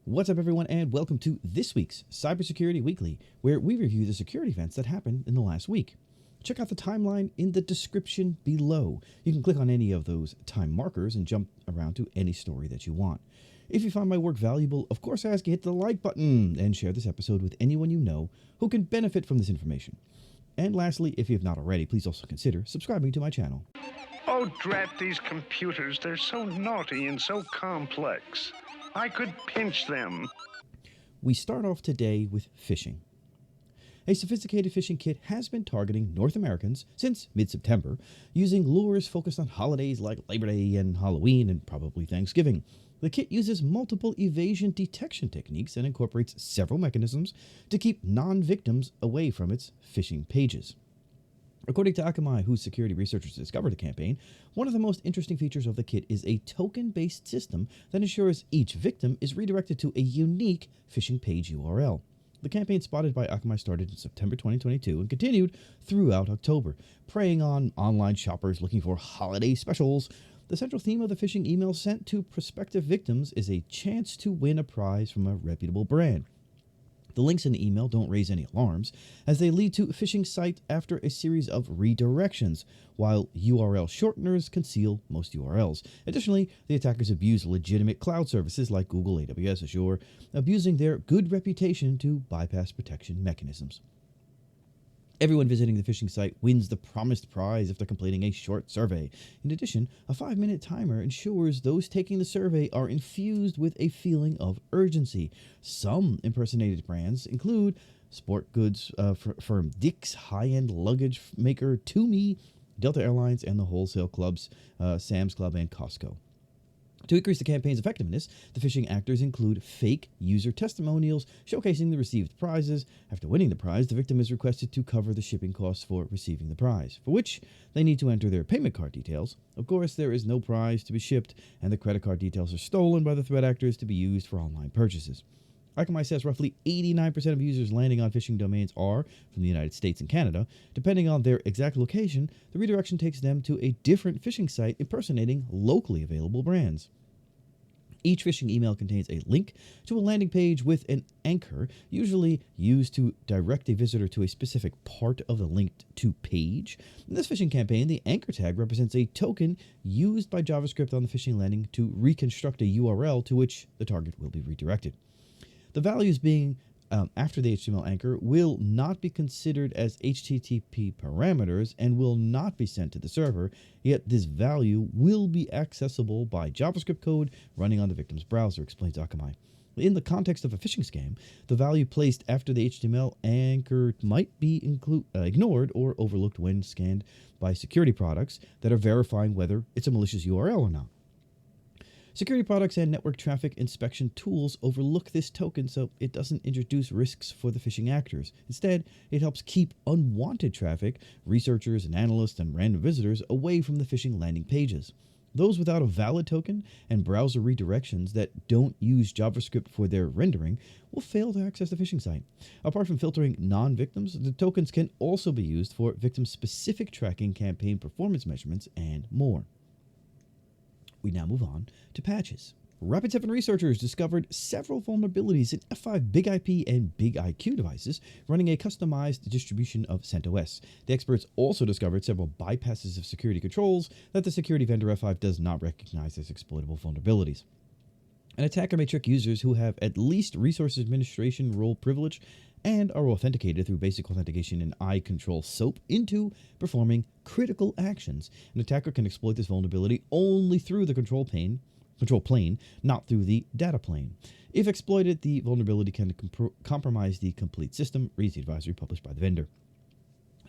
What's up, everyone, and welcome to this week's Cybersecurity Weekly, where we review the security events that happened in the last week. Check out the timeline in the description below. You can click on any of those time markers and jump around to any story that you want. If you find my work valuable, of course I ask you hit the like button and share this episode with anyone you know who can benefit from this information. And lastly, if you have not already, please also consider subscribing to my channel. Oh, drat these computers. They're so naughty and so complex. I could pinch them. We start off today with phishing. A sophisticated phishing kit has been targeting North Americans since mid-September, using lures focused on holidays like Labor Day and Halloween and probably Thanksgiving. The kit uses multiple evasion detection techniques and incorporates several mechanisms to keep non-victims away from its phishing pages. According to Akamai, whose security researchers discovered the campaign, one of the most interesting features of the kit is a token-based system that ensures each victim is redirected to a unique phishing page URL. The campaign spotted by Akamai started in September 2022 and continued throughout October, preying on online shoppers looking for holiday specials. The central theme of the phishing email sent to prospective victims is a chance to win a prize from a reputable brand. The links in the email don't raise any alarms, as they lead to phishing sites after a series of redirections, while URL shorteners conceal most URLs. Additionally, the attackers abuse legitimate cloud services like Google, AWS, Azure, abusing their good reputation to bypass protection mechanisms. Everyone visiting the phishing site wins the promised prize after completing a short survey. In addition, a 5-minute timer ensures those taking the survey are infused with a feeling of urgency. Some impersonated brands include sport goods firm Dick's, high-end luggage maker Tumi, Delta Airlines, and the wholesale clubs Sam's Club and Costco. To increase the campaign's effectiveness, the phishing actors include fake user testimonials showcasing the received prizes. After winning the prize, the victim is requested to cover the shipping costs for receiving the prize, for which they need to enter their payment card details. Of course, there is no prize to be shipped, and the credit card details are stolen by the threat actors to be used for online purchases. Akamai says roughly 89% of users landing on phishing domains are from the United States and Canada. Depending on their exact location, the redirection takes them to a different phishing site impersonating locally available brands. Each phishing email contains a link to a landing page with an anchor, usually used to direct a visitor to a specific part of the linked to page. In this phishing campaign, the anchor tag represents a token used by JavaScript on the phishing landing to reconstruct a URL to which the target will be redirected. The values being after the HTML anchor will not be considered as HTTP parameters and will not be sent to the server, yet this value will be accessible by JavaScript code running on the victim's browser, explains Akamai. In the context of a phishing scam, the value placed after the HTML anchor might be ignored or overlooked when scanned by security products that are verifying whether it's a malicious URL or not. Security products and network traffic inspection tools overlook this token so it doesn't introduce risks for the phishing actors. Instead, it helps keep unwanted traffic, researchers and analysts and random visitors away from the phishing landing pages. Those without a valid token and browser redirections that don't use JavaScript for their rendering will fail to access the phishing site. Apart from filtering non-victims, the tokens can also be used for victim-specific tracking, campaign performance measurements, and more. We now move on to patches. Rapid7 researchers discovered several vulnerabilities in F5 Big IP and Big IQ devices running a customized distribution of CentOS. The experts also discovered several bypasses of security controls that the security vendor F5 does not recognize as exploitable vulnerabilities. An attacker may trick users who have at least resource administration role privilege and are authenticated through basic authentication and iControl SOAP into performing critical actions. An attacker can exploit this vulnerability only through the control plane, not through the data plane. If exploited, the vulnerability can compromise the complete system, reads the advisory published by the vendor.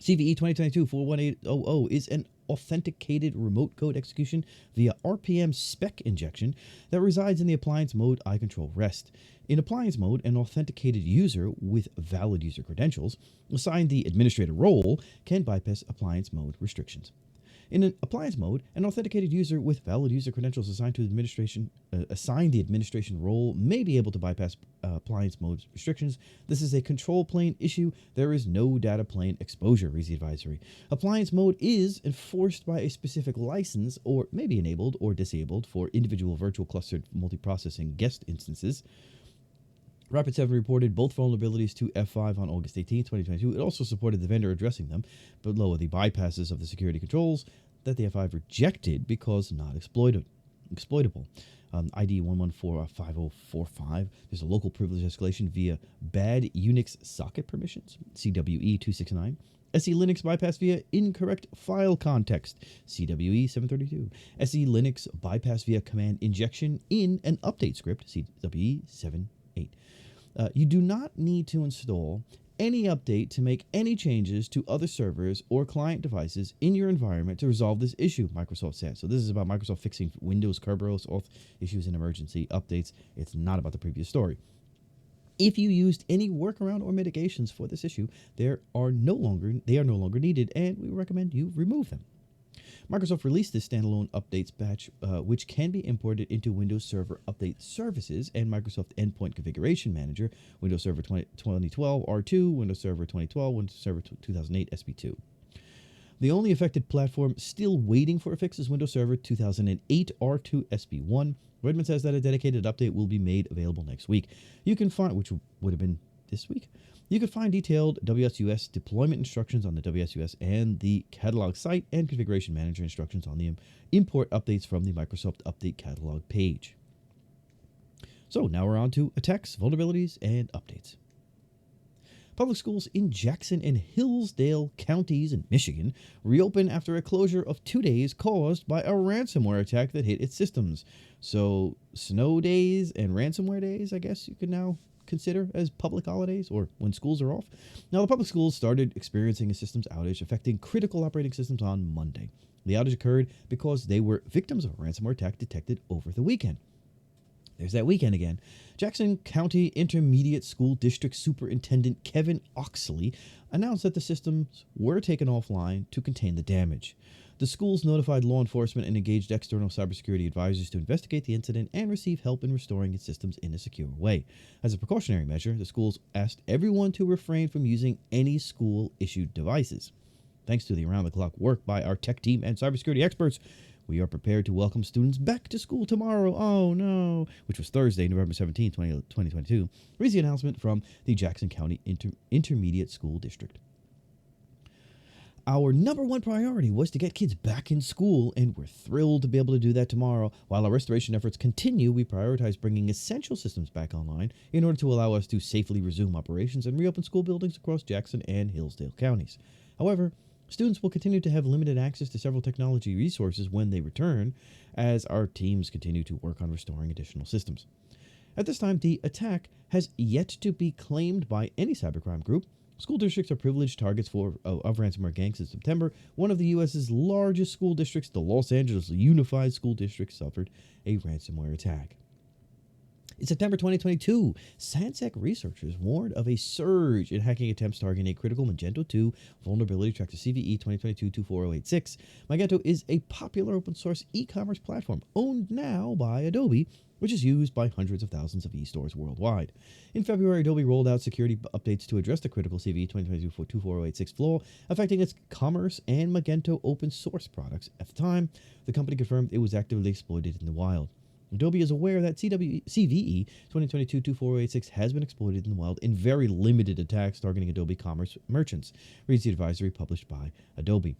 CVE 2022-41800 is an authenticated remote code execution via RPM spec injection that resides in the appliance mode iControl REST. In appliance mode, an authenticated user with valid user credentials assigned the administrator role can bypass appliance mode restrictions. In an appliance mode, an authenticated user with valid user credentials assigned to assigned the administration role may be able to bypass appliance mode restrictions. This is a control plane issue. There is no data plane exposure, reads the advisory. Appliance mode is enforced by a specific license or may be enabled or disabled for individual virtual clustered multiprocessing guest instances. Rapid7 reported both vulnerabilities to F5 on August 18, 2022. It also supported the vendor addressing them, but lower the bypasses of the security controls that the F5 rejected because not exploitable. ID 1145045. There's a local privilege escalation via bad Unix socket permissions, CWE 269. SE Linux bypass via incorrect file context, CWE 732. SE Linux bypass via command injection in an update script, CWE 78. You do not need to install any update to make any changes to other servers or client devices in your environment to resolve this issue, Microsoft said. So this is about Microsoft fixing Windows Kerberos auth issues and emergency updates. It's not about the previous story. If you used any workaround or mitigations for this issue, they are no longer needed, and we recommend you remove them. Microsoft released this standalone updates batch, which can be imported into Windows Server Update Services and Microsoft Endpoint Configuration Manager, Windows Server 2012 R2, Windows Server 2012, Windows Server 2008 SP2. The only affected platform still waiting for a fix is Windows Server 2008 R2 SP1. Redmond says that a dedicated update will be made available next week. You can find, which would have been this week, you can find detailed WSUS deployment instructions on the WSUS and the catalog site, and configuration manager instructions on the import updates from the Microsoft Update catalog page. So now we're on to attacks, vulnerabilities, and updates. Public schools in Jackson and Hillsdale counties in Michigan reopened after a closure of 2 days caused by a ransomware attack that hit its systems. So snow days and ransomware days, I guess you could now consider as public holidays or when schools are off. Now, the public schools started experiencing a systems outage affecting critical operating systems on Monday. The outage occurred because they were victims of a ransomware attack detected over the weekend. There's that weekend again. Jackson County Intermediate School District Superintendent Kevin Oxley announced that the systems were taken offline to contain the damage. The schools notified law enforcement and engaged external cybersecurity advisors to investigate the incident and receive help in restoring its systems in a secure way. As a precautionary measure, the schools asked everyone to refrain from using any school-issued devices. Thanks to the around-the-clock work by our tech team and cybersecurity experts, we are prepared to welcome students back to school tomorrow. Oh no, which was Thursday, November 17, 2022. Here's the announcement from the Jackson County Intermediate School District. Our number one priority was to get kids back in school, and we're thrilled to be able to do that tomorrow. While our restoration efforts continue, we prioritize bringing essential systems back online in order to allow us to safely resume operations and reopen school buildings across Jackson and Hillsdale counties. However, students will continue to have limited access to several technology resources when they return, as our teams continue to work on restoring additional systems. At this time, the attack has yet to be claimed by any cybercrime group. School districts are privileged targets of ransomware gangs in September. One of the U.S.'s largest school districts, the Los Angeles Unified School District, suffered a ransomware attack. In September 2022, Sansec researchers warned of a surge in hacking attempts targeting a critical Magento 2 vulnerability tracked to CVE 2022-24086. Magento is a popular open-source e-commerce platform owned now by Adobe, which is used by hundreds of thousands of e-stores worldwide. In February, Adobe rolled out security updates to address the critical CVE 2022-24086 flaw affecting its Commerce and Magento open-source products. At the time, the company confirmed it was actively exploited in the wild. Adobe is aware that CVE 2022-24086 has been exploited in the wild in very limited attacks targeting Adobe Commerce merchants, reads the advisory published by Adobe.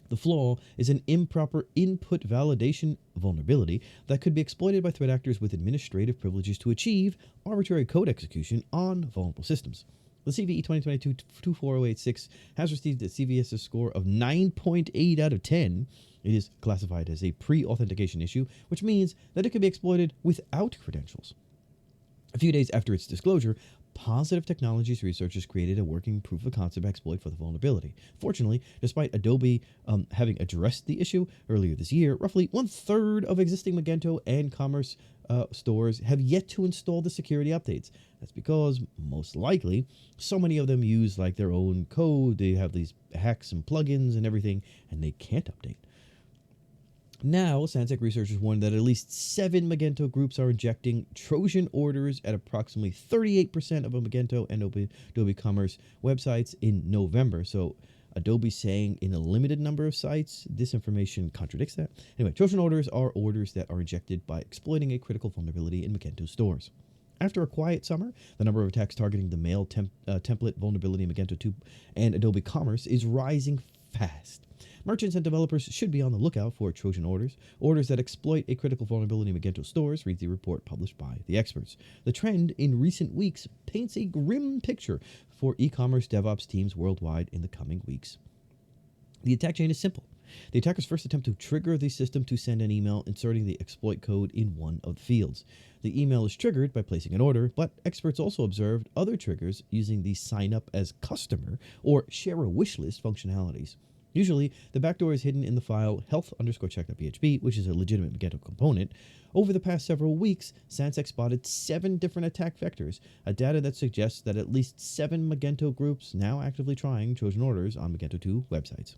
The flaw is an improper input validation vulnerability that could be exploited by threat actors with administrative privileges to achieve arbitrary code execution on vulnerable systems. The CVE 2022-24086 has received a CVSS score of 9.8 out of 10. It is classified as a pre-authentication issue, which means that it can be exploited without credentials. A few days after its disclosure, Positive Technologies researchers created a working proof-of-concept exploit for the vulnerability. Fortunately, despite Adobe having addressed the issue earlier this year, roughly one-third of existing Magento and Commerce stores have yet to install the security updates. That's because, most likely, so many of them use like their own code. They have these hacks and plugins and everything, and they can't update. Now, Sansec researchers warn that at least 7 Magento groups are injecting Trojan orders at approximately 38% of Magento and Adobe Commerce websites in November. So Adobe saying in a limited number of sites, this information contradicts that. Anyway, Trojan orders are orders that are injected by exploiting a critical vulnerability in Magento stores. After a quiet summer, the number of attacks targeting the mail template vulnerability in Magento 2 and Adobe Commerce is rising fast. Merchants and developers should be on the lookout for Trojan orders that exploit a critical vulnerability in Magento stores, reads the report published by the experts. The trend in recent weeks paints a grim picture for e-commerce DevOps teams worldwide in the coming weeks. The attack chain is simple. The attacker's first attempt to trigger the system to send an email inserting the exploit code in one of the fields. The email is triggered by placing an order, but experts also observed other triggers using the sign up as customer or share a wishlist functionalities. Usually, the backdoor is hidden in the file health_check.php, which is a legitimate Magento component. Over the past several weeks, Sansec spotted 7 different attack vectors, a data that suggests that at least 7 Magento groups now actively trying Trojan orders on Magento 2 websites.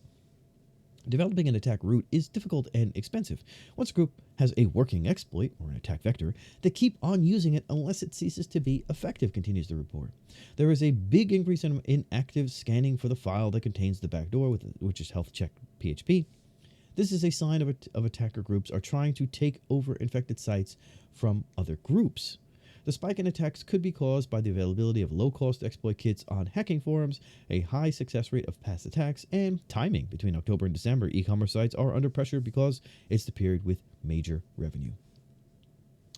Developing an attack route is difficult and expensive. Once a group has a working exploit, or an attack vector, they keep on using it unless it ceases to be effective, continues the report. There is a big increase in active scanning for the file that contains the backdoor, which is health_check.php. This is a sign of attacker groups are trying to take over infected sites from other groups. The spike in attacks could be caused by the availability of low-cost exploit kits on hacking forums, a high success rate of past attacks, and timing. Between October and December, e-commerce sites are under pressure because it's the period with major revenue.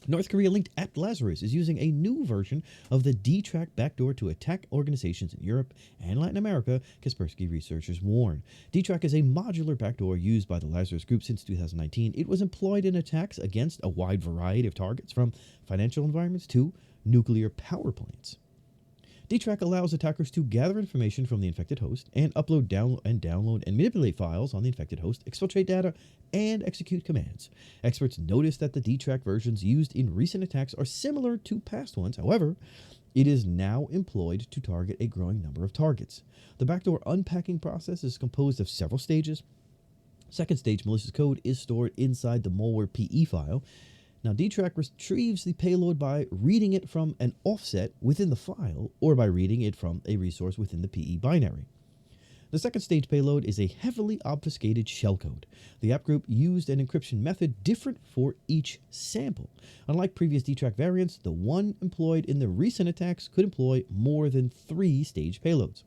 North Korea-linked app Lazarus is using a new version of the DTrack backdoor to attack organizations in Europe and Latin America, Kaspersky researchers warn. DTrack is a modular backdoor used by the Lazarus Group since 2019. It was employed in attacks against a wide variety of targets, from financial environments to nuclear power plants. DTrack allows attackers to gather information from the infected host and download and manipulate files on the infected host, exfiltrate data, and execute commands. Experts notice that the DTrack versions used in recent attacks are similar to past ones. However, it is now employed to target a growing number of targets. The backdoor unpacking process is composed of several stages. Second stage malicious code is stored inside the malware PE file. Now, DTrack retrieves the payload by reading it from an offset within the file or by reading it from a resource within the PE binary. The second stage payload is a heavily obfuscated shellcode. The app group used an encryption method different for each sample. Unlike previous DTrack variants, the one employed in the recent attacks could employ more than 3 stage payloads.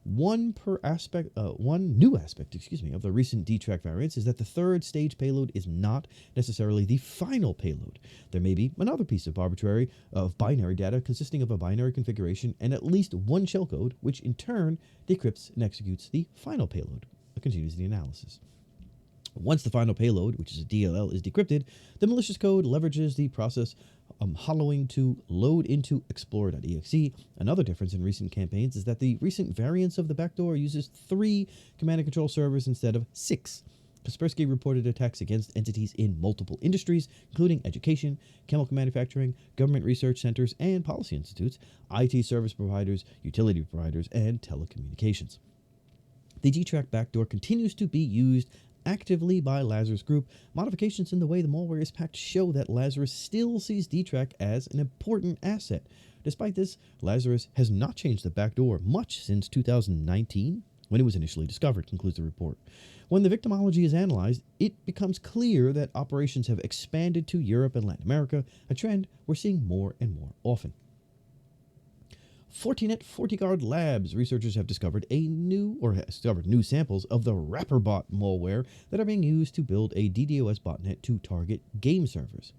One new aspect of the recent DTrack variants is that the third stage payload is not necessarily the final payload. There may be another piece of binary data consisting of a binary configuration and at least one shellcode, which in turn decrypts and executes the final payload. It continues the analysis. Once the final payload, which is a DLL, is decrypted, the malicious code leverages the process hollowing to load into Explorer.exe. Another difference in recent campaigns is that the recent variants of the backdoor uses 3 command and control servers instead of 6. Kaspersky reported attacks against entities in multiple industries, including education, chemical manufacturing, government research centers, and policy institutes, IT service providers, utility providers, and telecommunications. The DTrack backdoor continues to be used actively by Lazarus Group. Modifications in the way the malware is packed show that Lazarus still sees DTrack as an important asset. Despite this, Lazarus has not changed the backdoor much since 2019, when it was initially discovered, concludes the report. When the victimology is analyzed, it becomes clear that operations have expanded to Europe and Latin America, a trend we're seeing more and more often. Fortinet FortiGuard Labs researchers have discovered new samples of the RapperBot malware that are being used to build a DDoS botnet to target game servers.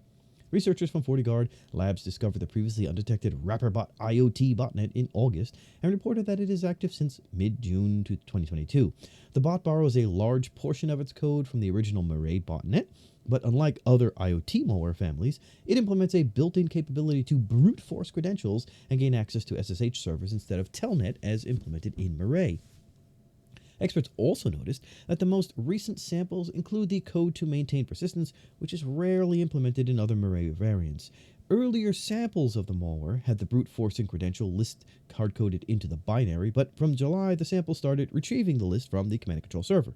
Researchers from FortiGuard Labs discovered the previously undetected RapperBot IoT botnet in August and reported that it is active since mid-June 2022. The bot borrows a large portion of its code from the original Mirai botnet, but unlike other IoT malware families, it implements a built-in capability to brute force credentials and gain access to SSH servers instead of Telnet as implemented in Mirai. Experts also noticed that the most recent samples include the code to maintain persistence, which is rarely implemented in other Mirai variants. Earlier samples of the malware had the brute forcing credential list hard-coded into the binary, but from July, the sample started retrieving the list from the command and control server.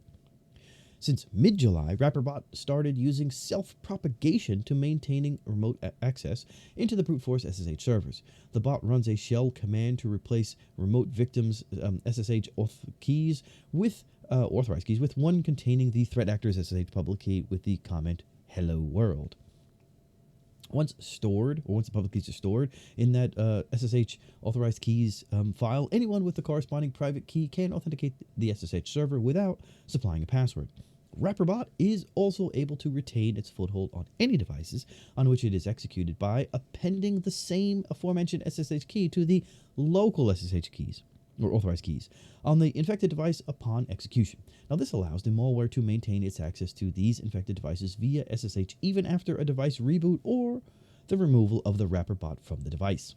Since mid-July, RapperBot started using self-propagation to maintaining remote access into the brute force SSH servers. The bot runs a shell command to replace remote victims' SSH authorized keys with one containing the threat actor's SSH public key with the comment "Hello World." Once stored, or once the public keys are stored in that SSH authorized keys file, anyone with the corresponding private key can authenticate the SSH server without supplying a password. RapperBot is also able to retain its foothold on any devices on which it is executed by appending the same aforementioned SSH key to the local SSH keys, or authorized keys, on the infected device upon execution. Now, this allows the malware to maintain its access to these infected devices via SSH even after a device reboot or the removal of the RapperBot from the device.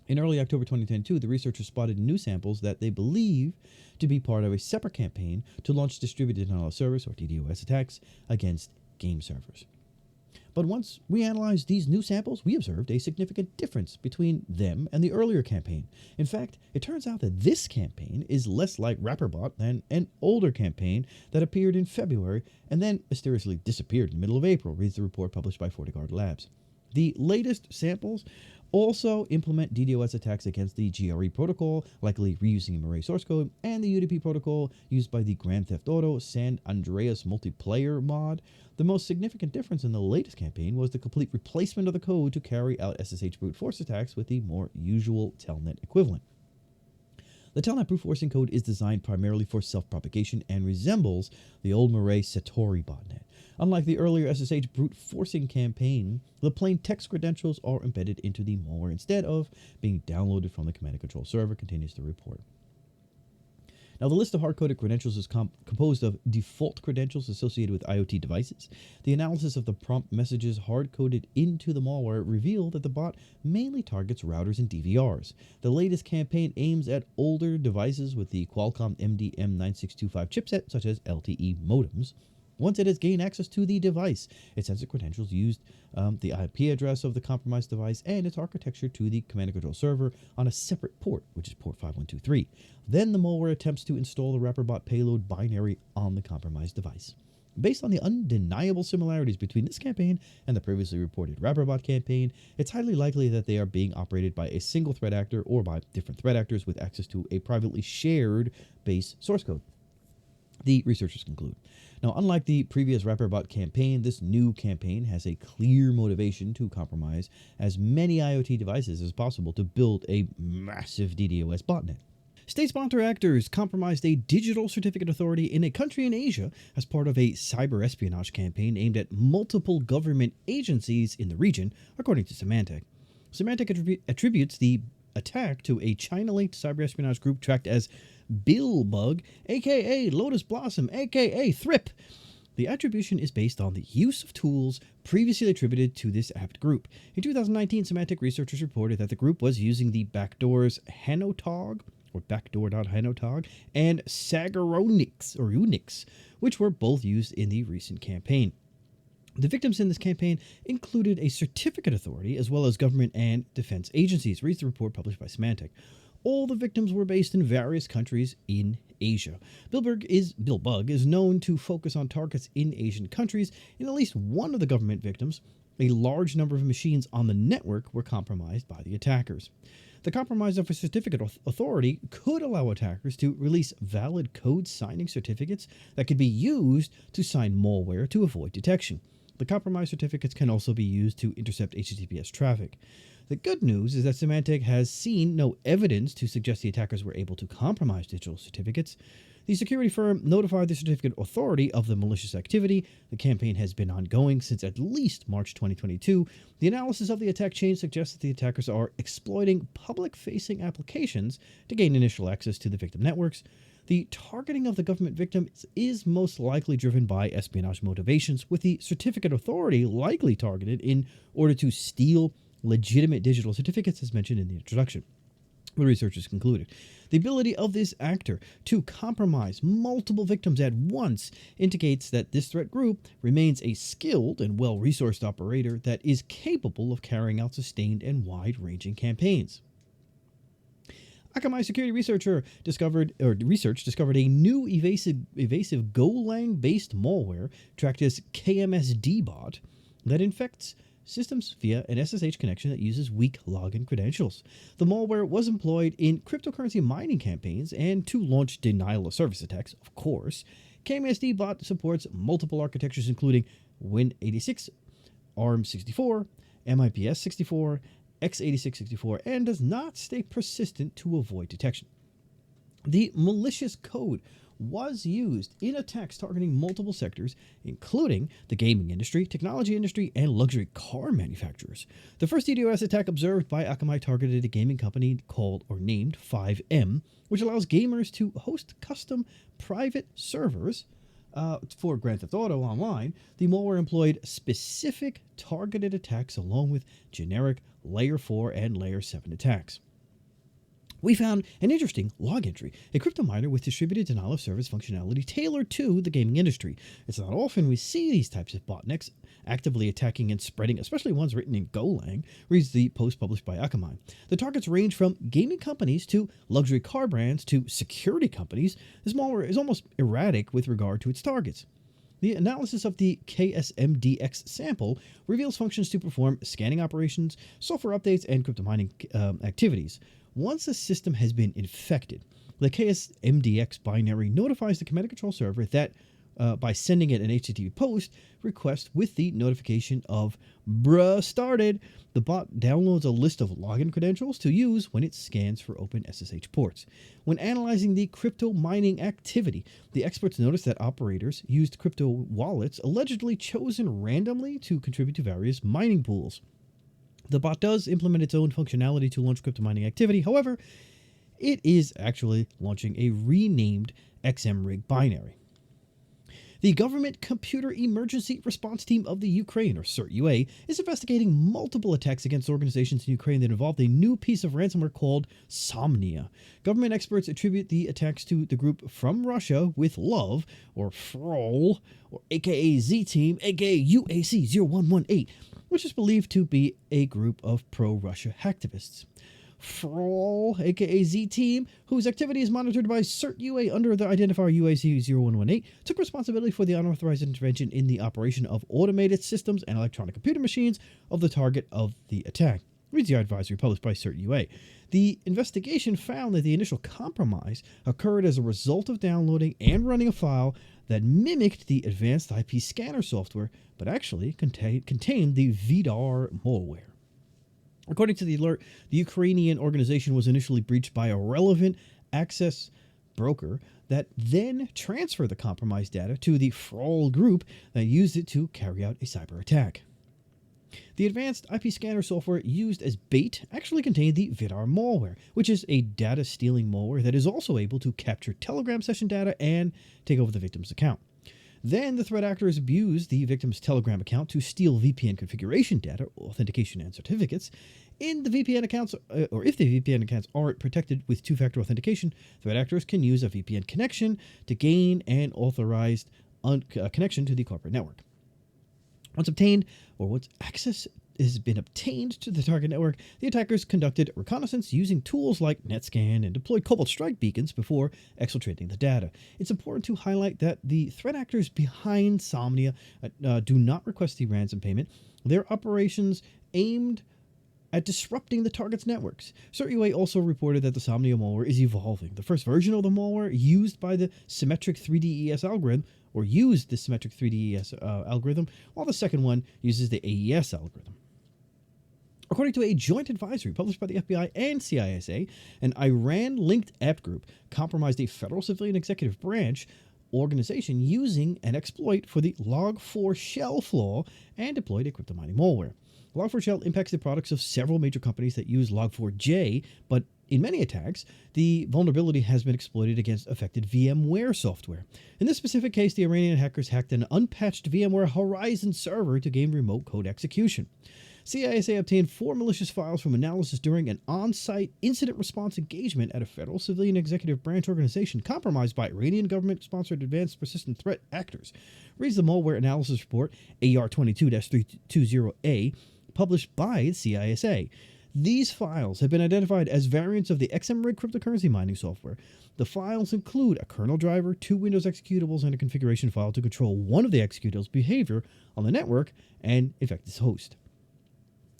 In early October 2022, the researchers spotted new samples that they believe to be part of a separate campaign to launch distributed denial of service, or DDoS, attacks against game servers. But once we analyzed these new samples, we observed a significant difference between them and the earlier campaign. In fact, it turns out that this campaign is less like RapperBot than an older campaign that appeared in February and then mysteriously disappeared in the middle of April, reads the report published by FortiGuard Labs. The latest samples also implement DDoS attacks against the GRE protocol, likely reusing array source code, and the UDP protocol used by the Grand Theft Auto San Andreas multiplayer mod. The most significant difference in the latest campaign was the complete replacement of the code to carry out SSH brute force attacks with the more usual Telnet equivalent. The Telnet brute forcing code is designed primarily for self-propagation and resembles the old Mirai Satori botnet. Unlike the earlier SSH brute forcing campaign, the plain text credentials are embedded into the malware instead of being downloaded from the command and control server, continues the report. Now, the list of hard-coded credentials is composed of default credentials associated with IoT devices. The analysis of the prompt messages hard-coded into the malware revealed that the bot mainly targets routers and DVRs. The latest campaign aims at older devices with the Qualcomm MDM9625 chipset, such as LTE modems. Once it has gained access to the device, it sends the credentials used the IP address of the compromised device and its architecture to the command and control server on a separate port, which is port 5123. Then the malware attempts to install the RapperBot payload binary on the compromised device. Based on the undeniable similarities between this campaign and the previously reported RapperBot campaign, it's highly likely that they are being operated by a single threat actor or by different threat actors with access to a privately shared base source code, the researchers conclude. Now, unlike the previous RapperBot campaign, this new campaign has a clear motivation to compromise as many IoT devices as possible to build a massive DDoS botnet. State-sponsored actors compromised a digital certificate authority in a country in Asia as part of a cyber espionage campaign aimed at multiple government agencies in the region, according to Symantec. Symantec attributes the attack to a China-linked cyber espionage group tracked as Billbug, aka Lotus Blossom, aka Thrip. The attribution is based on the use of tools previously attributed to this apt group. In 2019, Symantec researchers reported that the group was using the backdoors Hanotog, or backdoor.hanotog, and Sagaronix, or Unix, which were both used in the recent campaign. The victims in this campaign included a certificate authority as well as government and defense agencies, reads the report published by Symantec. All the victims were based in various countries in Asia. Billbug is known to focus on targets in Asian countries. In at least one of the government victims, a large number of machines on the network were compromised by the attackers. The compromise of a certificate authority could allow attackers to release valid code signing certificates that could be used to sign malware to avoid detection. The compromised certificates can also be used to intercept HTTPS traffic. The good news is that Symantec has seen no evidence to suggest the attackers were able to compromise digital certificates. The security firm notified the certificate authority of the malicious activity. The campaign has been ongoing since at least March 2022. The analysis of the attack chain suggests that the attackers are exploiting public-facing applications to gain initial access to the victim networks. The targeting of the government victims is most likely driven by espionage motivations, with the certificate authority likely targeted in order to steal legitimate digital certificates, as mentioned in the introduction. The researchers concluded the ability of this actor to compromise multiple victims at once indicates that this threat group remains a skilled and well-resourced operator that is capable of carrying out sustained and wide-ranging campaigns. Akamai security research discovered a new evasive Golang-based malware tracked as KmsdBot that infects systems via an SSH connection that uses weak login credentials. The malware was employed in cryptocurrency mining campaigns and to launch denial of service attacks, of course. KmsdBot supports multiple architectures including Win86, ARM64, MIPS64, x86-64, and does not stay persistent to avoid detection. The malicious code was used in attacks targeting multiple sectors, including the gaming industry, technology industry, and luxury car manufacturers. The first DDoS attack observed by Akamai targeted a gaming company called or named 5M, which allows gamers to host custom private servers for Grand Theft Auto Online. The malware employed specific targeted attacks along with generic Layer 4 and Layer 7 attacks. We found an interesting log entry, a cryptominer with distributed denial of service functionality tailored to the gaming industry. It's not often we see these types of botnets actively attacking and spreading, especially ones written in Golang, reads the post published by Akamai. The targets range from gaming companies to luxury car brands to security companies. This malware is almost erratic with regard to its targets. The analysis of the KsmdX sample reveals functions to perform scanning operations, software updates, and cryptomining activities. Once a system has been infected, the KsmdX binary notifies the command and control server that by sending it an HTTP post request with the notification of "bruh started," the bot downloads a list of login credentials to use when it scans for open SSH ports. When analyzing the crypto mining activity, the experts noticed that operators used crypto wallets allegedly chosen randomly to contribute to various mining pools. The bot does implement its own functionality to launch crypto mining activity. However, it is actually launching a renamed XMRig binary. The Government Computer Emergency Response Team of the Ukraine, or CERT-UA, is investigating multiple attacks against organizations in Ukraine that involved a new piece of ransomware called Somnia. Government experts attribute the attacks to the group From Russia with Love, or FROL, or aka Z-Team, aka UAC0118, which is believed to be a group of pro-Russia hacktivists. FROL, aka Z-Team, whose activity is monitored by CERT-UA under the identifier UAC0118, took responsibility for the unauthorized intervention in the operation of automated systems and electronic computer machines of the target of the attack, reads the advisory published by CERT-UA. The investigation found that the initial compromise occurred as a result of downloading and running a file that mimicked the advanced IP scanner software, but actually contained the VDAR malware. According to the alert, the Ukrainian organization was initially breached by a relevant access broker that then transferred the compromised data to the FROL group that used it to carry out a cyber attack. The advanced IP scanner software used as bait actually contained the VDAR malware, which is a data stealing malware that is also able to capture Telegram session data and take over the victim's account. Then the threat actors abused the victim's Telegram account to steal VPN configuration data, authentication, and certificates. In the VPN accounts, or if the VPN accounts aren't protected with two-factor authentication, threat actors can use a VPN connection to gain an authorized connection to the corporate network. Once access has been obtained to the target network, the attackers conducted reconnaissance using tools like NetScan and deployed Cobalt Strike beacons before exfiltrating the data. It's important to highlight that the threat actors behind Somnia do not request the ransom payment. Their operations aimed at disrupting the target's networks. CERT-UA also reported that the Somnia malware is evolving. The first version of the malware used by the symmetric 3DES algorithm, or used the symmetric 3DES algorithm, while the second one uses the AES algorithm. According to a joint advisory published by the FBI and CISA, an Iran-linked app group compromised a federal civilian executive branch organization using an exploit for the Log4 shell flaw and deployed a cryptomining malware. Log4 shell impacts the products of several major companies that use Log4j, but in many attacks, the vulnerability has been exploited against affected VMware software. In this specific case, the Iranian hackers hacked an unpatched VMware Horizon server to gain remote code execution. CISA obtained 4 malicious files from analysis during an on-site incident response engagement at a federal civilian executive branch organization compromised by Iranian government-sponsored advanced persistent threat actors. Reads the malware analysis report AR22-320A, published by the CISA. These files have been identified as variants of the XMRig cryptocurrency mining software. The files include a kernel driver, 2 Windows executables, and a configuration file to control one of the executables' behavior on the network and infect its host.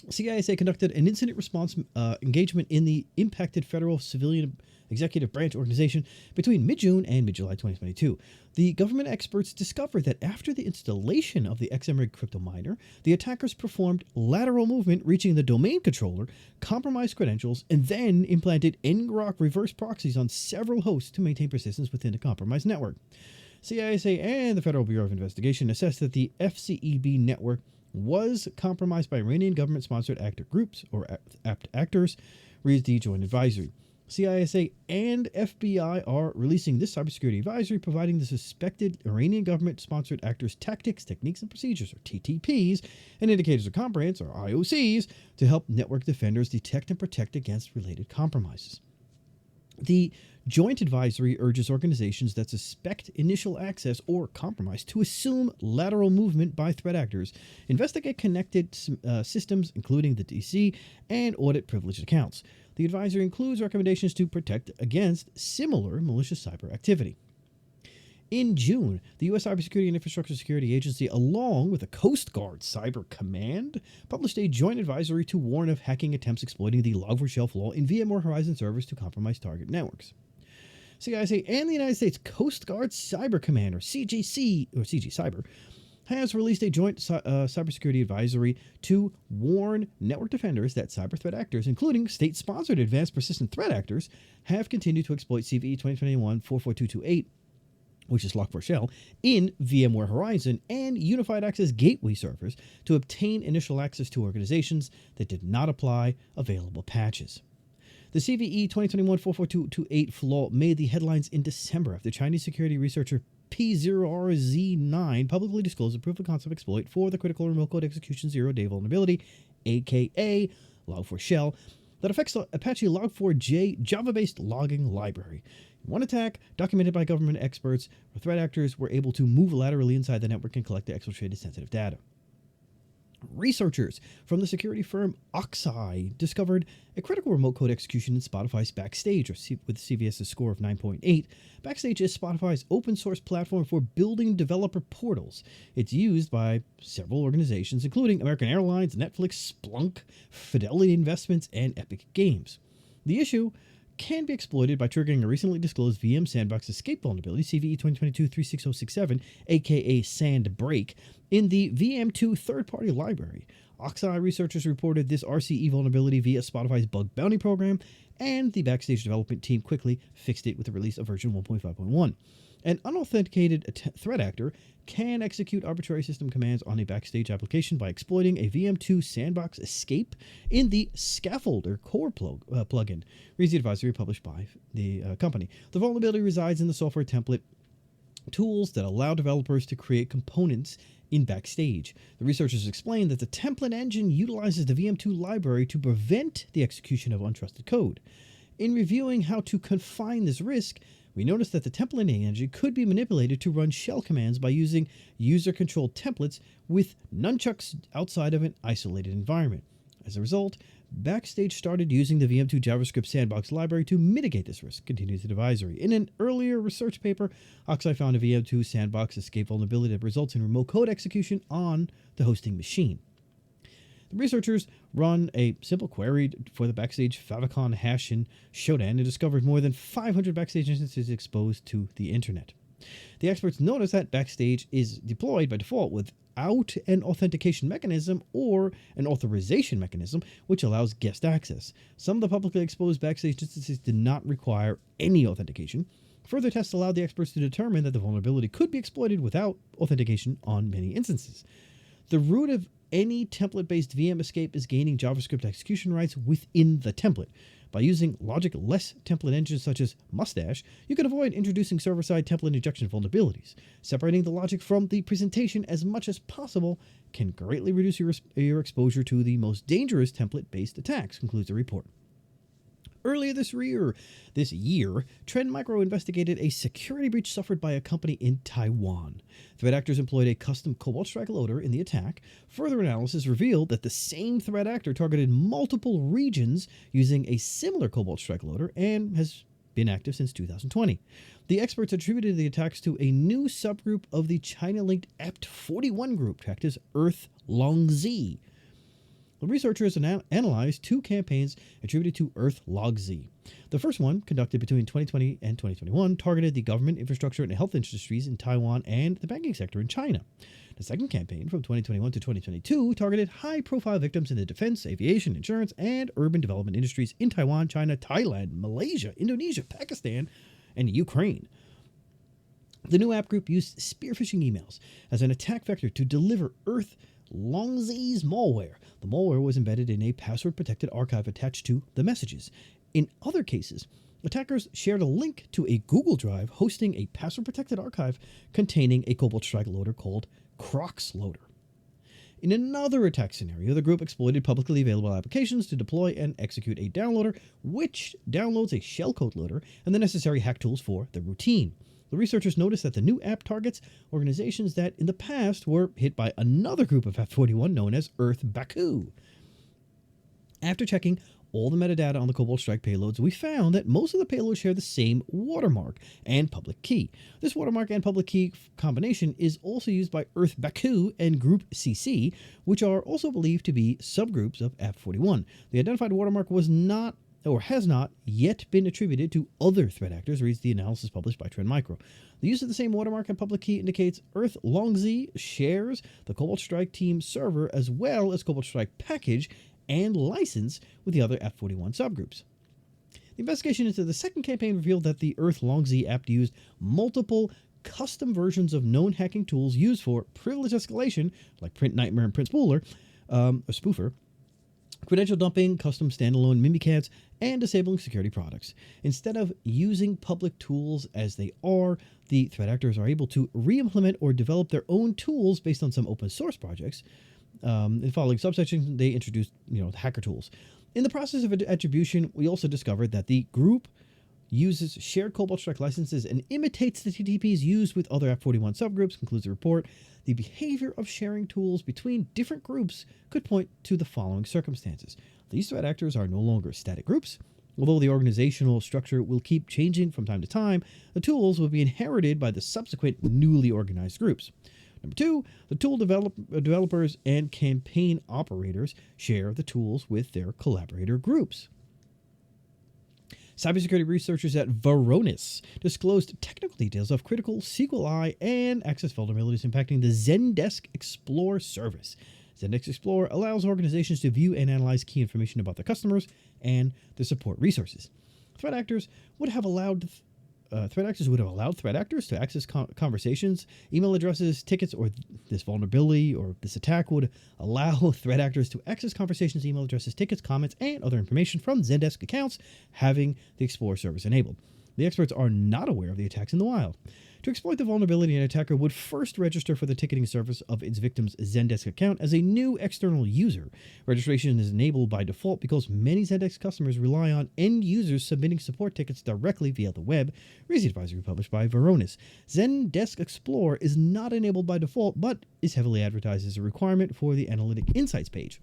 CISA conducted an incident response engagement in the impacted federal civilian executive branch organization between mid-June and mid-July 2022. The government experts discovered that after the installation of the XMRig crypto miner, the attackers performed lateral movement, reaching the domain controller, compromised credentials, and then implanted ngrok reverse proxies on several hosts to maintain persistence within the compromised network. CISA and the Federal Bureau of Investigation assessed that the FCEB network was compromised by Iranian government-sponsored actor groups, or APT actors, reads the Joint Advisory. CISA and FBI are releasing this cybersecurity advisory, providing the suspected Iranian government-sponsored actors tactics, techniques, and procedures, or TTPs, and indicators of compliance, or IOCs, to help network defenders detect and protect against related compromises. The Joint Advisory urges organizations that suspect initial access or compromise to assume lateral movement by threat actors, investigate connected systems, including the DC, and audit privileged accounts. The advisory includes recommendations to protect against similar malicious cyber activity. In June, the U.S. Cybersecurity and Infrastructure Security Agency, along with the Coast Guard Cyber Command, published a joint advisory to warn of hacking attempts exploiting the Log4Shell flaw in VMware Horizon servers to compromise target networks. CISA and the United States Coast Guard Cyber Command, or CGC, or CG Cyber, has released a joint cybersecurity advisory to warn network defenders that cyber threat actors, including state-sponsored advanced persistent threat actors, have continued to exploit CVE 2021-44228, which is Log4Shell, in VMware Horizon and Unified Access Gateway servers to obtain initial access to organizations that did not apply available patches. The CVE 2021-44228 flaw made the headlines in December after Chinese security researcher P0RZ9 publicly disclosed a proof-of-concept exploit for the critical remote code execution zero-day vulnerability, aka Log4Shell, that affects the Apache Log4j Java-based logging library. In one attack, documented by government experts, where threat actors were able to move laterally inside the network and collect the exfiltrated sensitive data. Researchers from the security firm Oxeye discovered a critical remote code execution in Spotify's Backstage, with CVS's score of 9.8. Backstage is Spotify's open source platform for building developer portals. It's used by several organizations, including American Airlines, Netflix, Splunk, Fidelity Investments, and Epic Games. The issue can be exploited by triggering a recently disclosed VM sandbox escape vulnerability, CVE 2022-36067, aka Sandbreak, in the VM2 third-party library. Oxeye researchers reported this RCE vulnerability via Spotify's bug bounty program, and the Backstage development team quickly fixed it with the release of version 1.5.1. An unauthenticated threat actor can execute arbitrary system commands on a Backstage application by exploiting a VM2 sandbox escape in the Scaffolder core plugin, reads the advisory published by the company. The vulnerability resides in the software template tools that allow developers to create components in Backstage. The researchers explained that the template engine utilizes the VM2 library to prevent the execution of untrusted code. In reviewing how to confine this risk, we noticed that the template engine could be manipulated to run shell commands by using user-controlled templates with nunchucks outside of an isolated environment. As a result, Backstage started using the VM2 JavaScript sandbox library to mitigate this risk, continues the advisory. In an earlier research paper, Oxeye found a VM2 sandbox escape vulnerability that results in remote code execution on the hosting machine. The researchers run a simple query for the Backstage favicon hash in Shodan and discovered more than 500 Backstage instances exposed to the internet. The experts noticed that Backstage is deployed by default without an authentication mechanism or an authorization mechanism, which allows guest access. Some of the publicly exposed Backstage instances did not require any authentication. Further tests allowed the experts to determine that the vulnerability could be exploited without authentication on many instances. The root of any template-based VM escape is gaining JavaScript execution rights within the template. By using logic-less template engines such as Mustache, you can avoid introducing server-side template injection vulnerabilities. Separating the logic from the presentation as much as possible can greatly reduce your exposure to the most dangerous template-based attacks, concludes the report. Earlier this year, Trend Micro investigated a security breach suffered by a company in Taiwan. Threat actors employed a custom Cobalt Strike loader in the attack. Further analysis revealed that the same threat actor targeted multiple regions using a similar Cobalt Strike loader and has been active since 2020. The experts attributed the attacks to a new subgroup of the China-linked APT 41 group, tracked as Earth Longzhi. The researchers analyzed 2 campaigns attributed to Earth Longzhi. The first one, conducted between 2020 and 2021, targeted the government, infrastructure, and health industries in Taiwan and the banking sector in China. The second campaign, from 2021 to 2022, targeted high-profile victims in the defense, aviation, insurance, and urban development industries in Taiwan, China, Thailand, Malaysia, Indonesia, Pakistan, and Ukraine. The new app group used spear phishing emails as an attack vector to deliver Earth Longzhi's malware. The malware was embedded in a password-protected archive attached to the messages. In other cases, attackers shared a link to a Google Drive hosting a password-protected archive containing a Cobalt Strike loader called Crocs Loader. In another attack scenario, the group exploited publicly available applications to deploy and execute a downloader, which downloads a shellcode loader and the necessary hack tools for the routine. The researchers noticed that the new app targets organizations that in the past were hit by another group of F-41 known as Earth Baku. After checking all the metadata on the Cobalt Strike payloads, we found that most of the payloads share the same watermark and public key. This watermark and public key combination is also used by Earth Baku and Group CC, which are also believed to be subgroups of F-41. The identified watermark was not or has not yet been attributed to other threat actors, reads the analysis published by Trend Micro. The use of the same watermark and public key indicates Earth Longzhi shares the Cobalt Strike team server as well as Cobalt Strike package and license with the other F-41 subgroups. The investigation into the second campaign revealed that the Earth Longzhi app used multiple custom versions of known hacking tools used for privilege escalation, like Print Nightmare and Print Spooler, a spoofer, credential dumping, custom standalone mimikatz, and disabling security products. Instead of using public tools as they are, the threat actors are able to re-implement or develop their own tools based on some open source projects. In the following subsection, they introduced hacker tools. In the process of attribution, we also discovered that the group uses shared Cobalt Strike licenses and imitates the TTPs used with other F-41 subgroups, concludes the report. The behavior of sharing tools between different groups could point to the following circumstances. These threat actors are no longer static groups. Although the organizational structure will keep changing from time to time, the tools will be inherited by the subsequent newly organized groups. Number 2, the tool developers and campaign operators share the tools with their collaborator groups. Cybersecurity researchers at Varonis disclosed technical details of critical SQLi and access vulnerabilities impacting the Zendesk Explore service. Zendesk Explore allows organizations to view and analyze key information about their customers and their support resources. Threat actors would have allowed threat actors to access conversations, email addresses, tickets, or this vulnerability or this attack would allow threat actors to access conversations, email addresses, tickets, comments, and other information from Zendesk accounts having the Explorer service enabled. The experts are not aware of the attacks in the wild. To exploit the vulnerability, an attacker would first register for the ticketing service of its victim's Zendesk account as a new external user. Registration is enabled by default because many Zendesk customers rely on end users submitting support tickets directly via the web, reads the advisory published by Varonis. Zendesk Explore is not enabled by default, but is heavily advertised as a requirement for the Analytic Insights page.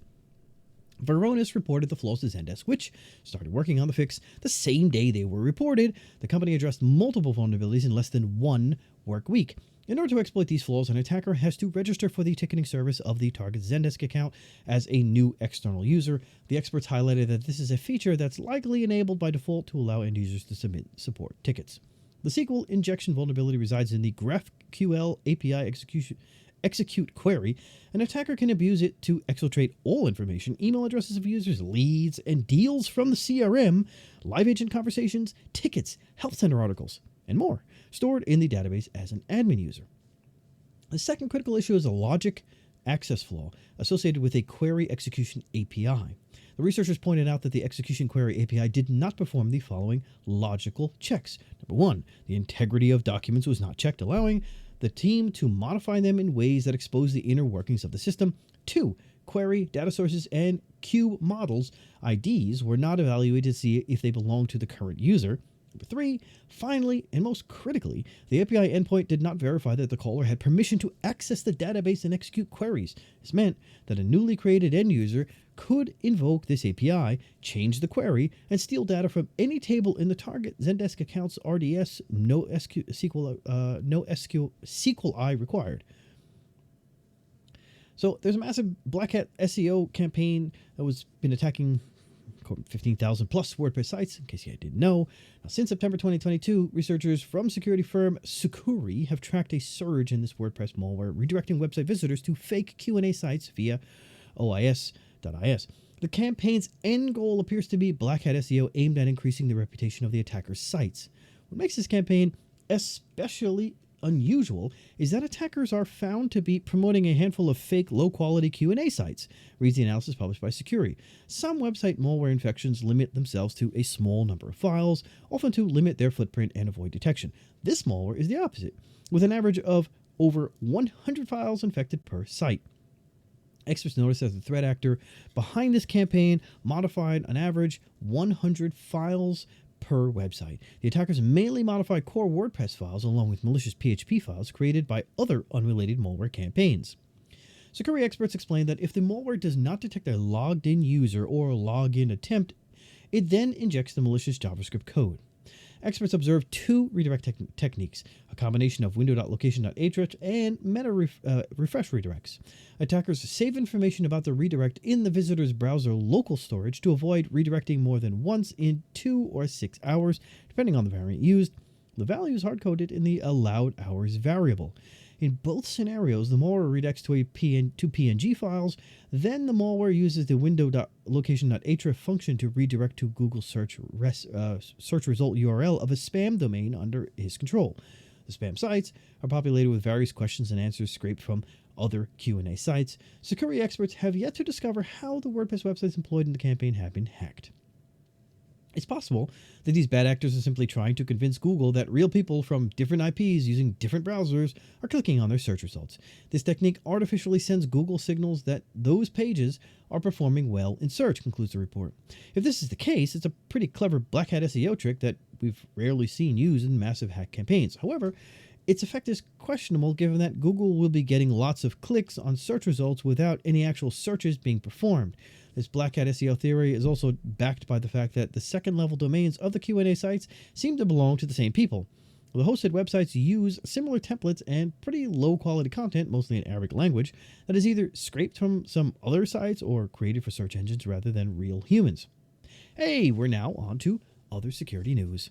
Varonis reported the flaws to Zendesk, which started working on the fix the same day they were reported. The company addressed multiple vulnerabilities in less than 1 work week. In order to exploit these flaws, an attacker has to register for the ticketing service of the target Zendesk account as a new external user. The experts highlighted that this is a feature that's likely enabled by default to allow end users to submit support tickets. The SQL injection vulnerability resides in the GraphQL API execute query. An attacker can abuse it to exfiltrate all information, email addresses of users, leads, and deals from the CRM, live agent conversations, tickets, health center articles, and more, stored in the database as an admin user. The second critical issue is a logic access flaw associated with a query execution API. The researchers pointed out that the execution query API did not perform the following logical checks. Number 1, the integrity of documents was not checked, allowing the team to modify them in ways that expose the inner workings of the system. 2, query, data sources, and queue models IDs were not evaluated to see if they belong to the current user. Number 3, finally, and most critically, the API endpoint did not verify that the caller had permission to access the database and execute queries. This meant that a newly created end user could invoke this API, change the query, and steal data from any table in the target Zendesk account's RDS, no SQLi required. So there's a massive Black Hat SEO campaign that was been attacking 15,000 plus WordPress sites, in case you didn't know. Now, since September 2022, researchers from security firm Sucuri have tracked a surge in this WordPress malware, redirecting website visitors to fake Q&A sites via OIS.is. The campaign's end goal appears to be Black Hat SEO aimed at increasing the reputation of the attacker's sites. What makes this campaign especially unusual is that attackers are found to be promoting a handful of fake low-quality Q&A sites, reads the analysis published by Sucuri. Some website malware infections limit themselves to a small number of files, often to limit their footprint and avoid detection. This malware is the opposite, with an average of over 100 files infected per site. Experts noticed that the threat actor behind this campaign modified on average 100 files per website. The attackers mainly modified core WordPress files along with malicious PHP files created by other unrelated malware campaigns. Sucuri experts explained that if the malware does not detect a logged-in user or a login attempt, it then injects the malicious JavaScript code. Experts observed two redirect techniques, a combination of window.location.href and meta refresh redirects. Attackers save information about the redirect in the visitor's browser local storage to avoid redirecting more than once in 2 or 6 hours, depending on the variant used. The value is hard-coded in the allowed hours variable. In both scenarios, the malware redirects to PNG files. Then the malware uses the window.location.href function to redirect to Google search result URL of a spam domain under his control. The spam sites are populated with various questions and answers scraped from other Q&A sites. Security experts have yet to discover how the WordPress websites employed in the campaign have been hacked. It's possible that these bad actors are simply trying to convince Google that real people from different IPs using different browsers are clicking on their search results. This technique artificially sends Google signals that those pages are performing well in search, concludes the report. If this is the case, it's a pretty clever Black Hat SEO trick that we've rarely seen used in massive hack campaigns. However, its effect is questionable given that Google will be getting lots of clicks on search results without any actual searches being performed. This Black Hat SEO theory is also backed by the fact that the second-level domains of the Q&A sites seem to belong to the same people. The hosted websites use similar templates and pretty low-quality content, mostly in Arabic language, that is either scraped from some other sites or created for search engines rather than real humans. Hey, we're now on to other security news.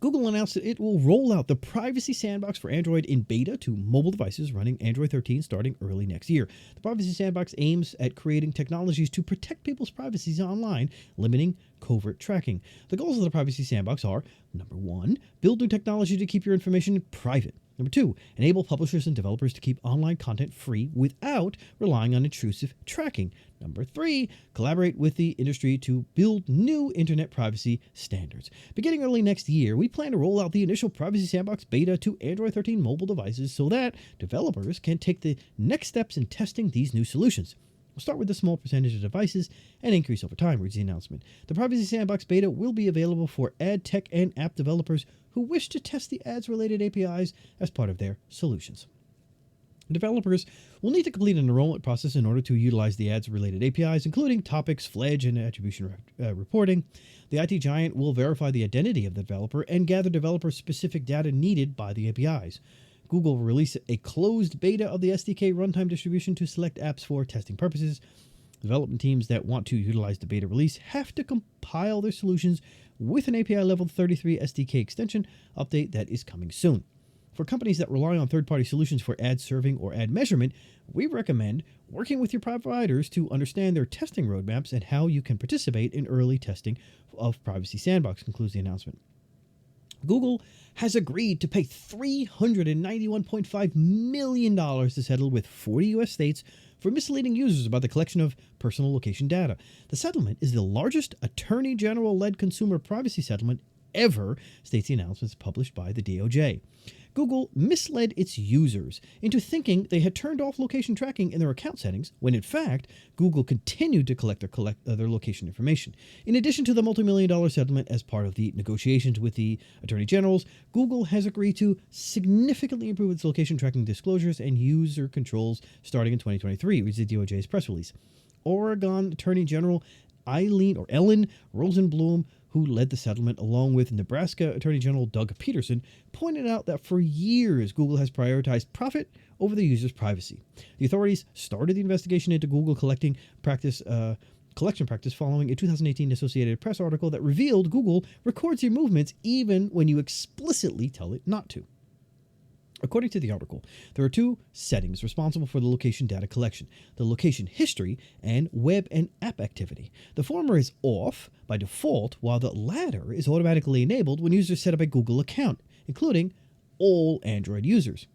Google announced that it will roll out the Privacy Sandbox for Android in beta to mobile devices running Android 13 starting early next year. The Privacy Sandbox aims at creating technologies to protect people's privacy online, limiting covert tracking. The goals of the Privacy Sandbox are, number 1, build new technology to keep your information private. Number 2, enable publishers and developers to keep online content free without relying on intrusive tracking. Number 3, collaborate with the industry to build new internet privacy standards. Beginning early next year, we plan to roll out the initial Privacy Sandbox beta to Android 13 mobile devices so that developers can take the next steps in testing these new solutions. We'll start with a small percentage of devices and increase over time, reads the announcement. The Privacy Sandbox beta will be available for ad tech and app developers who wish to test the ads-related APIs as part of their solutions. Developers will need to complete an enrollment process in order to utilize the ads-related APIs, including topics, fledge, and attribution reporting. The IT giant will verify the identity of the developer and gather developer-specific data needed by the APIs. Google will release a closed beta of the SDK runtime distribution to select apps for testing purposes. Development teams that want to utilize the beta release have to compile their solutions with an API Level 33 SDK extension update that is coming soon. For companies that rely on third-party solutions for ad serving or ad measurement, we recommend working with your providers to understand their testing roadmaps and how you can participate in early testing of Privacy Sandbox, concludes the announcement. Google has agreed to pay $391.5 million to settle with 40 U.S. states for misleading users about the collection of personal location data. The settlement is the largest Attorney General-led consumer privacy settlement ever, states the announcements published by the DOJ. Google misled its users into thinking they had turned off location tracking in their account settings, when in fact, Google continued to collect their location information. In addition to the multi-million-dollar settlement as part of the negotiations with the Attorney Generals, Google has agreed to significantly improve its location tracking disclosures and user controls starting in 2023, reads the DOJ's press release. Oregon Attorney General Ellen Rosenblum, who led the settlement, along with Nebraska Attorney General Doug Peterson, pointed out that for years Google has prioritized profit over the user's privacy. The authorities started the investigation into Google collection practice following a 2018 Associated Press article that revealed Google records your movements even when you explicitly tell it not to. According to the article, there are two settings responsible for the location data collection: the location history and web and app activity. The former is off by default, while the latter is automatically enabled when users set up a Google account, including all Android users.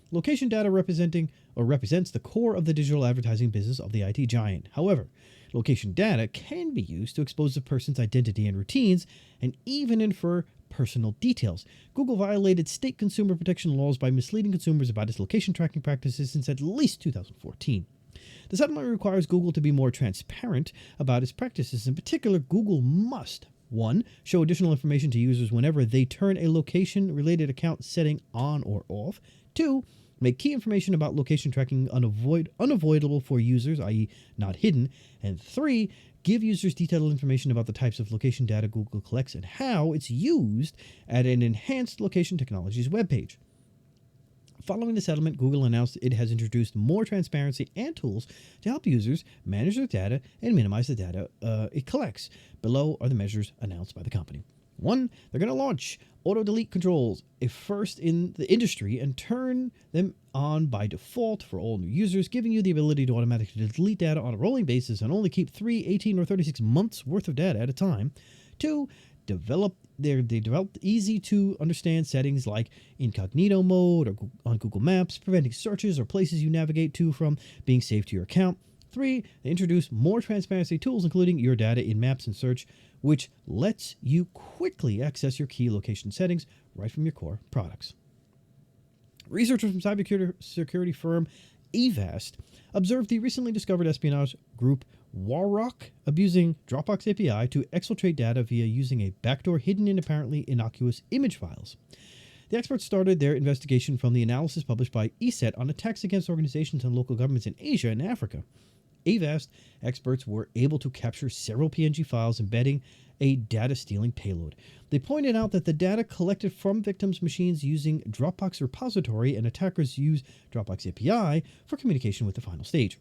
Location data represents the core of the digital advertising business of the IT giant. However, location data can be used to expose a person's identity and routines, and even infer personal details. Google violated state consumer protection laws by misleading consumers about its location tracking practices since at least 2014. The settlement requires Google to be more transparent about its practices. In particular, Google must 1. Show additional information to users whenever they turn a location-related account setting on or off. 2. Make key information about location tracking unavoidable for users, i.e. not hidden. And 3. Give users detailed information about the types of location data Google collects and how it's used at an enhanced location technologies webpage. Following the settlement, Google announced it has introduced more transparency and tools to help users manage their data and minimize the data it collects. Below are the measures announced by the company. 1. They're going to launch auto-delete controls, a first in the industry, and turn them on by default for all new users, giving you the ability to automatically delete data on a rolling basis and only keep 3, 18, or 36 months worth of data at a time. 2. They developed easy-to-understand settings like incognito mode or on Google Maps, preventing searches or places you navigate to from being saved to your account. 3. They introduced more transparency tools, including your data in Maps and Search, which lets you quickly access your key location settings right from your core products. Researchers from cybersecurity firm Avast observed the recently discovered espionage group Warrock abusing Dropbox API to exfiltrate data via using a backdoor hidden in apparently innocuous image files. The experts started their investigation from the analysis published by ESET on attacks against organizations and local governments in Asia and Africa. Avast experts were able to capture several PNG files embedding a data stealing payload. They pointed out that the data collected from victims' machines using Dropbox repository, and attackers use Dropbox API for communication with the final stage.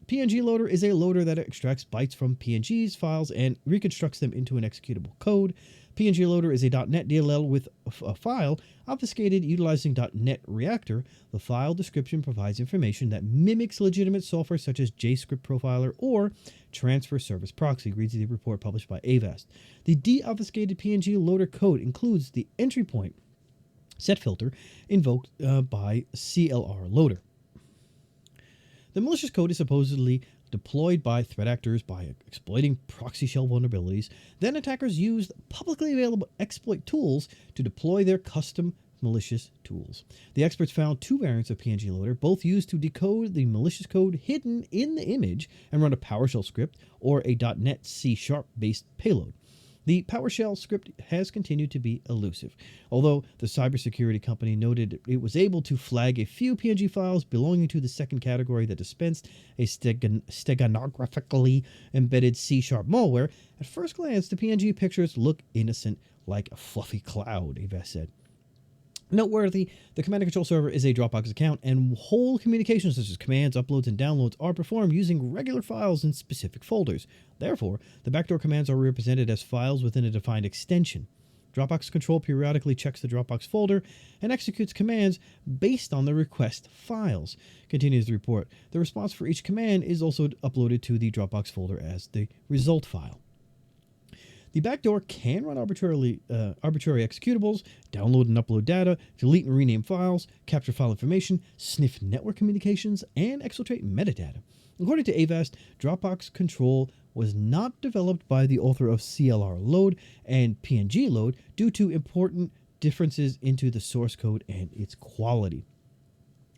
PNG Loader is a loader that extracts bytes from PNG's files and reconstructs them into an executable code. PNG Loader is a .NET DLL with a file obfuscated utilizing .NET Reactor. The file description provides information that mimics legitimate software such as JScript Profiler or Transfer Service Proxy, reads the report published by Avast. The deobfuscated PNG Loader code includes the entry point set filter invoked by CLR Loader. The malicious code is supposedly deployed by threat actors by exploiting proxy shell vulnerabilities. Then attackers use publicly available exploit tools to deploy their custom malicious tools. The experts found two variants of PNG Loader, both used to decode the malicious code hidden in the image and run a PowerShell script or a .NET C# based payload. The PowerShell script has continued to be elusive, although the cybersecurity company noted it was able to flag a few PNG files belonging to the second category that dispensed a steganographically embedded C# malware. At first glance, the PNG pictures look innocent, like a fluffy cloud, Avast said. Noteworthy, the command and control server is a Dropbox account, and whole communications such as commands, uploads, and downloads are performed using regular files in specific folders. Therefore, the backdoor commands are represented as files within a defined extension. Dropbox control periodically checks the Dropbox folder and executes commands based on the request files, continues the report. The response for each command is also uploaded to the Dropbox folder as the result file. The backdoor can run arbitrary executables, download and upload data, delete and rename files, capture file information, sniff network communications, and exfiltrate metadata. According to Avast, Dropbox control was not developed by the author of CLR Load and PNG Load due to important differences into the source code and its quality.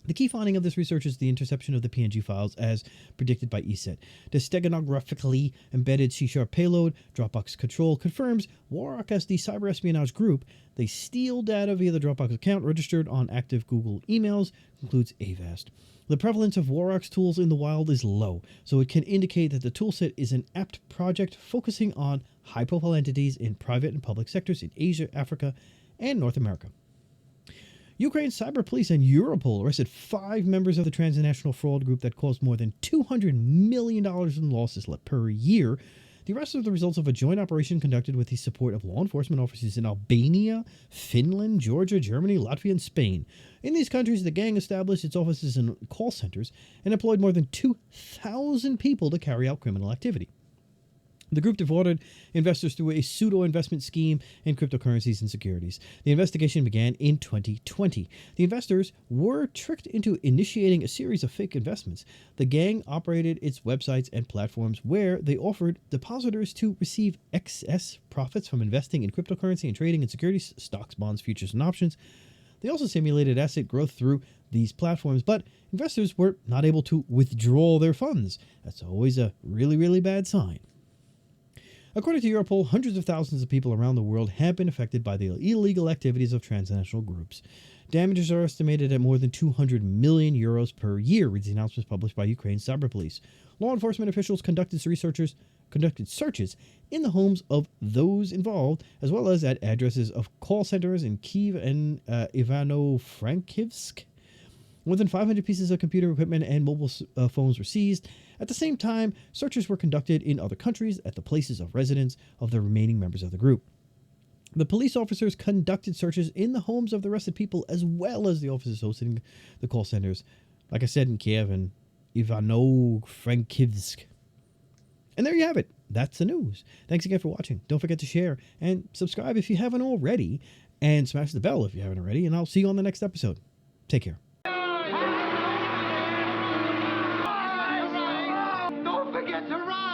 The key finding of this research is the interception of the PNG files as predicted by ESET. The steganographically embedded C# payload, Dropbox control, confirms Warhawk as the cyber espionage group. They steal data via the Dropbox account registered on active Google emails, concludes Avast. The prevalence of Warhawk's tools in the wild is low, so it can indicate that the toolset is an apt project focusing on high-profile entities in private and public sectors in Asia, Africa, and North America. Ukraine's cyber police and Europol arrested 5 members of the transnational fraud group that caused more than $200 million in losses per year. The arrests are the results of a joint operation conducted with the support of law enforcement officers in Albania, Finland, Georgia, Germany, Latvia, and Spain. In these countries, the gang established its offices and call centers and employed more than 2,000 people to carry out criminal activity. The group defrauded investors through a pseudo-investment scheme in cryptocurrencies and securities. The investigation began in 2020. The investors were tricked into initiating a series of fake investments. The gang operated its websites and platforms where they offered depositors to receive excess profits from investing in cryptocurrency and trading in securities, stocks, bonds, futures, and options. They also simulated asset growth through these platforms, but investors were not able to withdraw their funds. That's always a really, really bad sign. According to Europol, hundreds of thousands of people around the world have been affected by the illegal activities of transnational groups. Damages are estimated at more than 200 million euros per year, reads the announcements published by Ukraine's cyber police. Law enforcement officials conducted searches in the homes of those involved, as well as at addresses of call centers in Kyiv and Ivano-Frankivsk. More than 500 pieces of computer equipment and mobile phones were seized. At the same time, searches were conducted in other countries at the places of residence of the remaining members of the group. The police officers conducted searches in the homes of the arrested people as well as the offices hosting the call centers, like I said, in Kiev and Ivano-Frankivsk. And there you have it. That's the news. Thanks again for watching. Don't forget to share and subscribe if you haven't already, and smash the bell if you haven't already, and I'll see you on the next episode. Take care. Don't forget to ride!